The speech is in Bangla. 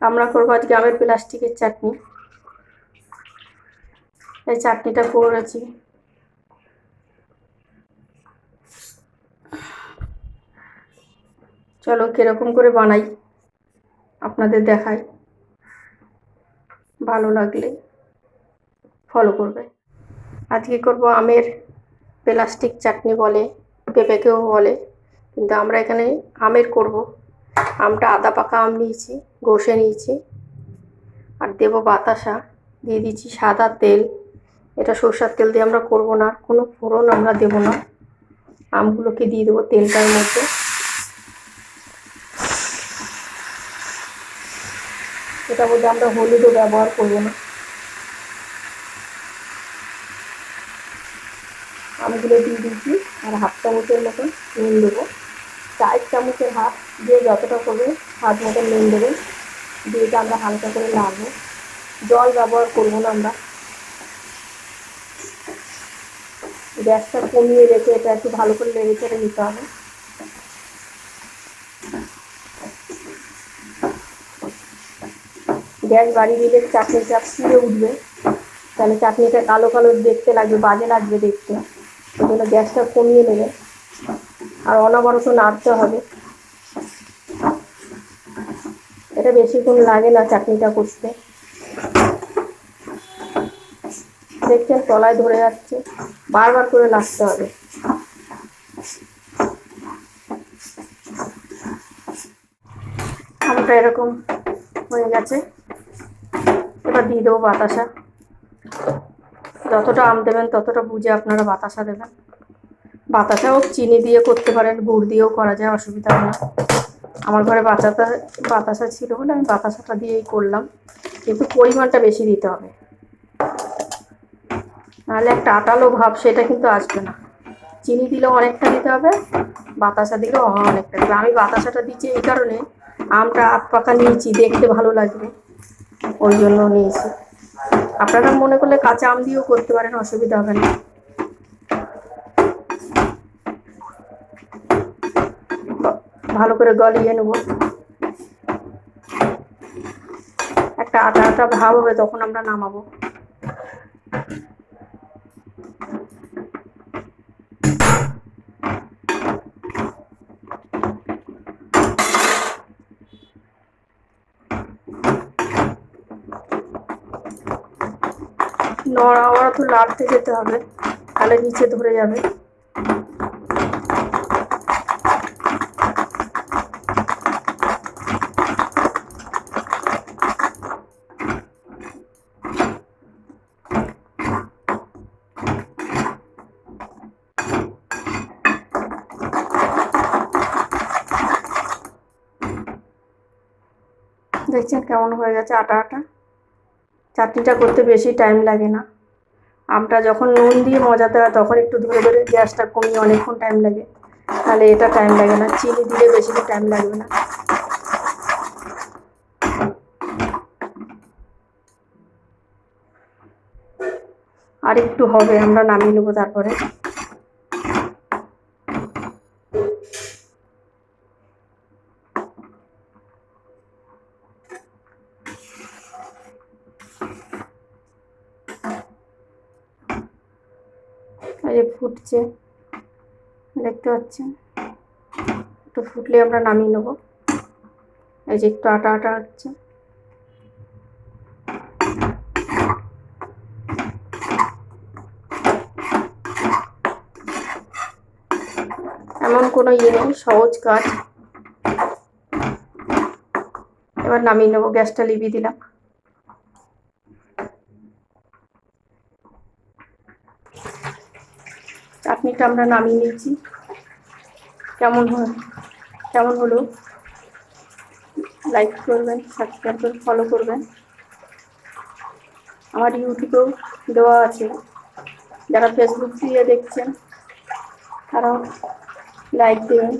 আমরা করবো আজকে আমের প্লাস্টিকের চাটনি। এই চাটনিটা করেছি, চলো কিরকম করে বানাই আপনাদের দেখাই, ভালো লাগলে ফলো করবে। আজকে করব আমের প্লাস্টিক চাটনি, বলে পেঁপেকেও বলে, কিন্তু আমরা এখানে আমের করব। আমটা আদা পাকা আম নিয়েছি, ঘষে নিয়েছি, আর দেবো বাতাসা, দিয়ে দিচ্ছি সাদা তেল। এটা সরষের তেল দিয়ে আমরা করব না, কোনো ফোড়ন আমরা দেব না, আমগুলোকে দিয়ে দেবো তেলটার মধ্যে। এটার মধ্যে আমরা হলুদও ব্যবহার করব না। আমগুলো দিয়ে দিচ্ছি, আর হাফ চামচের মতন নুন দেবো, 4 চামচের হাফ দিয়ে যতটা করবে হাত মতন নুন দেবেন, দিয়ে এটা আমরা হালকা করে নাড়বো। জল ব্যবহার করবো না আমরা। গ্যাসটা কমিয়ে রেখে এটা একটু ভালো করে নেড়ে চেড়ে নিতে হবে। গ্যাস বাড়িয়ে দিলে চাটনিটা পুড়ে উঠবে, তাহলে চাটনিটা কালো কালো দেখতে লাগবে, বাজে লাগবে দেখতে। ওই জন্য গ্যাসটা কমিয়ে নেবে, আর অনবরত নাড়তে হবে। এটা বেশিক্ষণ লাগে না চাটনিটা করতে। দেখছেন তলায় ধরে যাচ্ছে, বারবার করে নাড়তে হবে। আমটা এরকম হয়ে গেছে, এবার দিয়ে দেবো বাতাসা। যতটা আম দেবেন ততটা বুঝে আপনারা বাতাসা দেবেন। বাতাসাও চিনি দিয়ে করতে পারেন, গুড় দিয়েও করা যায়, অসুবিধা হয় না। আমার ঘরে বাতাসা ছিল বলে আমি বাতাসাটা দিয়েই করলাম, কিন্তু পরিমাণটা বেশি দিতে হবে, নাহলে একটা আটালো ভাব সেটা কিন্তু আসবে না। চিনি দিলেও অনেকটা দিতে হবে, বাতাসা দিলেও অনেকটা দিবে। আমি বাতাসাটা দিচ্ছি এই কারণে, আমটা আধ পাকা নিয়েছি, দেখতে ভালো লাগবে, ওই জন্য নিয়েছি। আপনারা মনে করলে কাঁচা আম দিয়েও করতে পারেন, অসুবিধা হবে না। ভালো করে গলিয়ে নেব, একটা আটা আটা ভাব হবে, তখন আমরা নামাবো। নড়াওয়া তো লাড়তে যেতে হবে, তাহলে নিচে ধরে যাবে। দেখছেন কেমন হয়ে গেছে আটা আটা। চাটনিটা করতে বেশি টাইম লাগে না। আমটা যখন নুন দিয়ে মজাতে হয় তখন একটু ধরে ধরে গ্যাসটা কমিয়ে অনেকক্ষণ টাইম লাগে, তাহলে এটা টাইম লাগে না। চিনি দিলে বেশি টাইম লাগবে না। আর একটু হবে, আমরা নামিয়ে নেবো তারপরে। এই ফুটছে, দেখতে পাচ্ছেন, একটু ফুটলে আমরা নামিয়ে নেবো। এই যে একটু আটা আটা হচ্ছে। এমন কোনো ইয়ে নেই, সহজ কাজ। এবার নামিয়ে নেবো, গ্যাসটা লিভিয়ে দিলাম। চাটনিটা আমরা নামিয়ে নিয়েছি। কেমন হলো লাইক করবেন, সাবস্ক্রাইব করে ফলো করবেন। আমার ইউটিউবেও দেওয়া আছে, যারা ফেসবুক দিয়ে দেখছেন তারাও লাইক দেবেন।